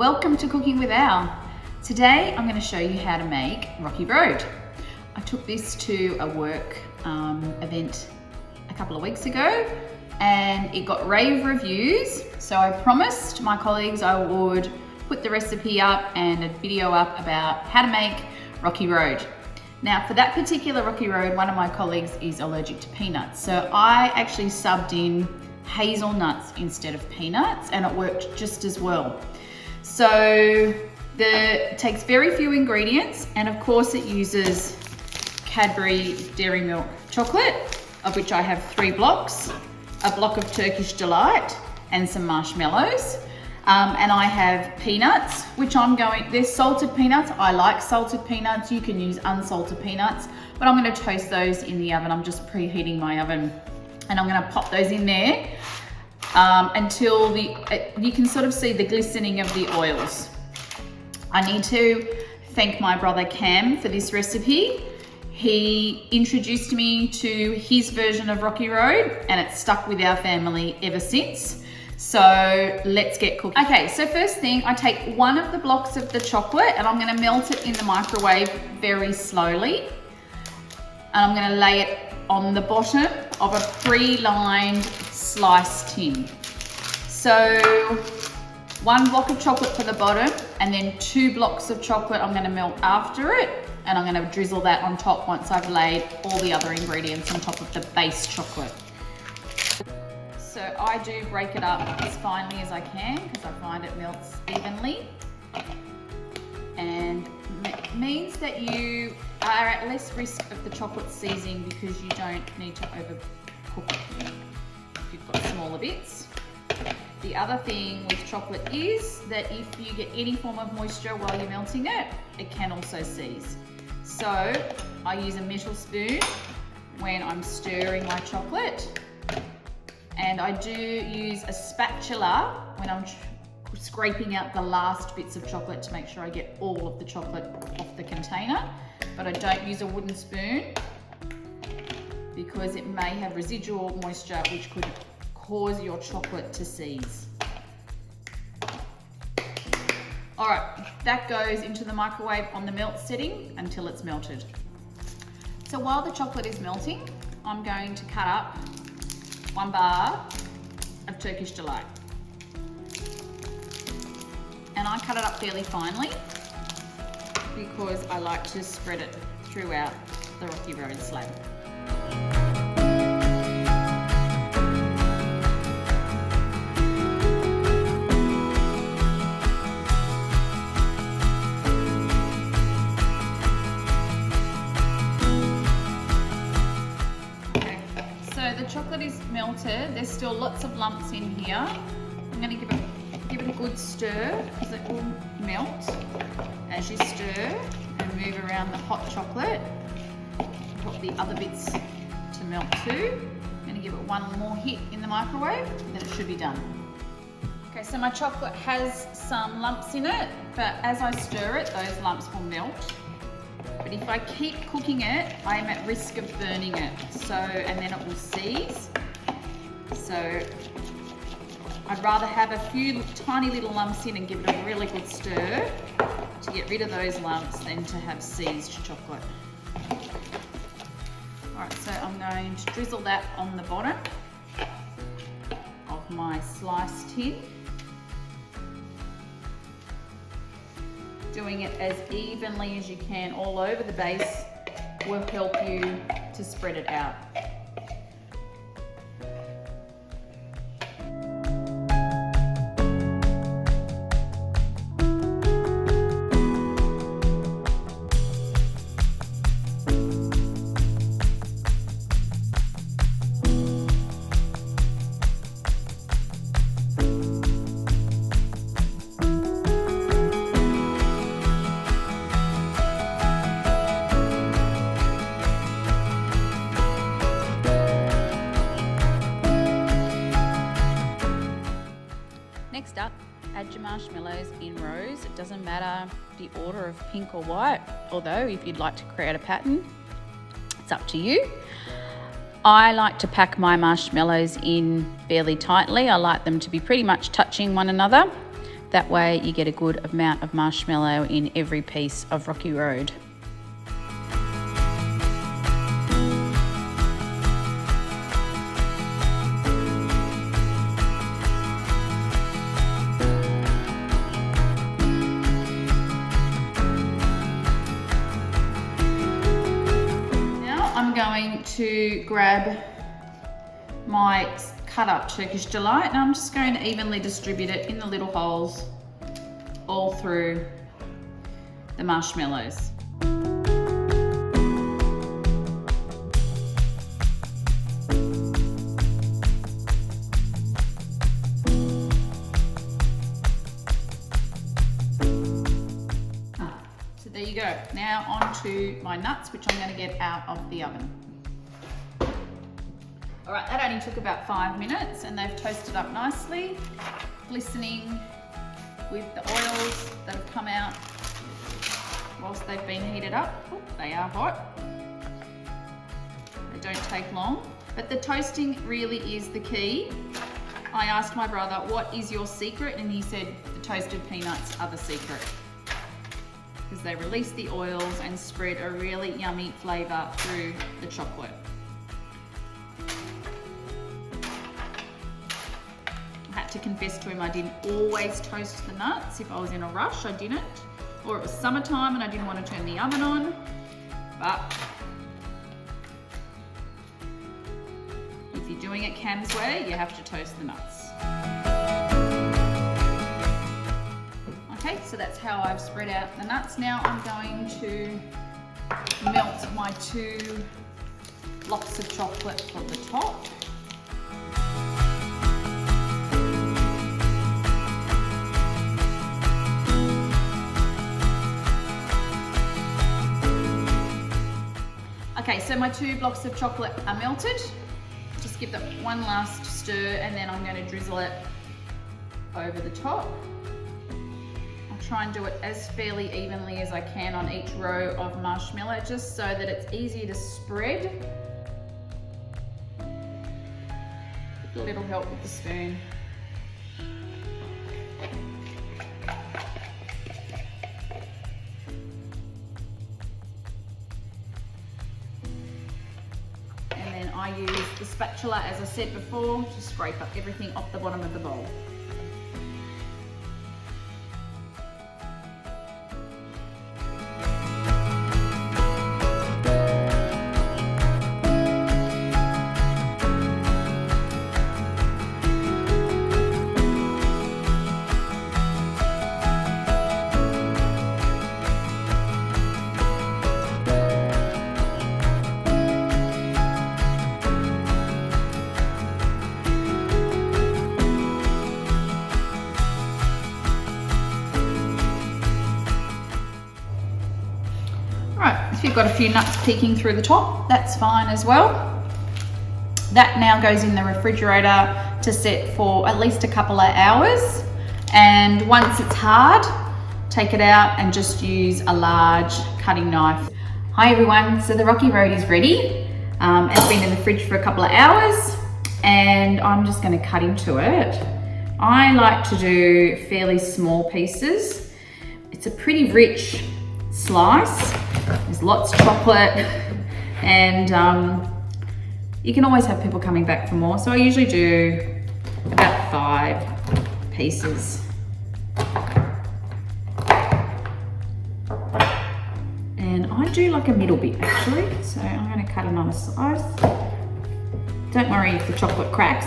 Welcome to Cooking with Al. Today I'm going to show you how to make Rocky Road. I took this to a work event a couple of weeks ago and it got rave reviews, so I promised my colleagues I would put the recipe up and a video up about how to make Rocky Road. Now for that particular Rocky Road, one of my colleagues is allergic to peanuts, so I actually subbed in hazelnuts instead of peanuts and it worked just as well. So it takes very few ingredients and of course it uses Cadbury Dairy Milk chocolate, of which I have 3 blocks, a block of Turkish Delight and some marshmallows. And I have peanuts, which they're salted peanuts. I like salted peanuts. You can use unsalted peanuts, but I'm going to toast those in the oven. I'm just preheating my oven and I'm going to pop those in there until you can sort of see the glistening of the oils. I need to thank my brother Cam for this recipe. He introduced me to his version of Rocky Road and it's stuck with our family ever since. So let's get cooking. Okay, so first thing, I take one of the blocks of the chocolate and I'm gonna melt it in the microwave very slowly. And I'm gonna lay it on the bottom of a pre-lined slice tin. So 1 block of chocolate for the bottom and then 2 blocks of chocolate I'm gonna melt after it. And I'm gonna drizzle that on top once I've laid all the other ingredients on top of the base chocolate. So I do break it up as finely as I can because I find it melts evenly. And it means that you are at less risk of the chocolate seizing because you don't need to overcook it if you've got smaller bits. The other thing with chocolate is that if you get any form of moisture while you're melting it, it can also seize. So I use a metal spoon when I'm stirring my chocolate. And I do use a spatula when I'm scraping out the last bits of chocolate to make sure I get all of the chocolate off the container. But I don't use a wooden spoon because it may have residual moisture which could cause your chocolate to seize. All right, that goes into the microwave on the melt setting until it's melted. So while the chocolate is melting, I'm going to cut up 1 bar of Turkish Delight. And I cut it up fairly finely because I like to spread it throughout the Rocky Road slab. The chocolate is melted. There's still lots of lumps in here. I'm going to give it a good stir because it will melt as you stir and move around the hot chocolate. Put the other bits to melt too. I'm going to give it one more hit in the microwave, then it should be done. Okay, so my chocolate has some lumps in it, but as I stir it, those lumps will melt. But if I keep cooking it, I am at risk of burning it. And then it will seize. So I'd rather have a few tiny little lumps in and give it a really good stir to get rid of those lumps than to have seized chocolate. All right, so I'm going to drizzle that on the bottom of my slice tin. Doing it as evenly as you can all over the base will help you to spread it out. Next up, add your marshmallows in rows. It doesn't matter the order of pink or white, although if you'd like to create a pattern, it's up to you. I like to pack my marshmallows in fairly tightly. I like them to be pretty much touching one another. That way you get a good amount of marshmallow in every piece of Rocky Road. Now I'm going to grab my cut up Turkish Delight and I'm just going to evenly distribute it in the little holes all through the marshmallows. So there you go. Now on to my nuts, which I'm going to get out of the oven. All right, that only took about 5 minutes and they've toasted up nicely, glistening with the oils that have come out whilst they've been heated up. Oh, they are hot. They don't take long, but the toasting really is the key. I asked my brother, what is your secret? And he said, the toasted peanuts are the secret, because they release the oils and spread a really yummy flavour through the chocolate. To confess to him, I didn't always toast the nuts. If I was in a rush, I didn't, or it was summertime and I didn't want to turn the oven on. But if you're doing it Cam's way, you have to toast the nuts. Okay, so that's how I've spread out the nuts. Now I'm going to melt my 2 blocks of chocolate on the top. Okay, so my 2 blocks of chocolate are melted. Just give that one last stir and then I'm going to drizzle it over the top. I'll try and do it as fairly evenly as I can on each row of marshmallow, just so that it's easier to spread. A little help with the spoon. I use the spatula, as I said before, to scrape up everything off the bottom of the bowl. Right, if you've got a few nuts peeking through the top, that's fine as well. That now goes in the refrigerator to set for at least a couple of hours. And once it's hard, take it out and just use a large cutting knife. Hi everyone, so the Rocky Road is ready. It's been in the fridge for a couple of hours and I'm just going to cut into it. I like to do fairly small pieces. It's a pretty rich slice. There's lots of chocolate and you can always have people coming back for more. So I usually do about 5 pieces. And I do like a middle bit actually. So I'm going to cut another size. Don't worry if the chocolate cracks.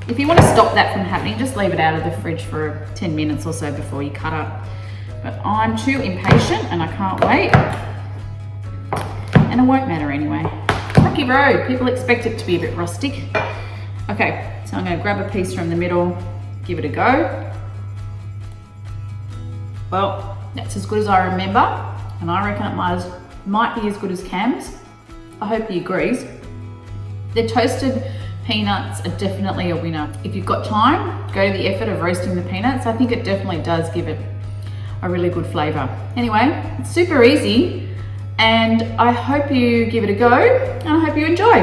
If you want to stop that from happening, just leave it out of the fridge for 10 minutes or so before you cut up. But I'm too impatient and I can't wait. And it won't matter anyway. Rocky Road, people expect it to be a bit rustic. Okay, so I'm going to grab a piece from the middle, give it a go. Well, that's as good as I remember, and I reckon it might be as good as Cam's. I hope he agrees. The toasted peanuts are definitely a winner. If you've got time, go to the effort of roasting the peanuts. I think it definitely does give it a really good flavour. Anyway, it's super easy. And I hope you give it a go and I hope you enjoy.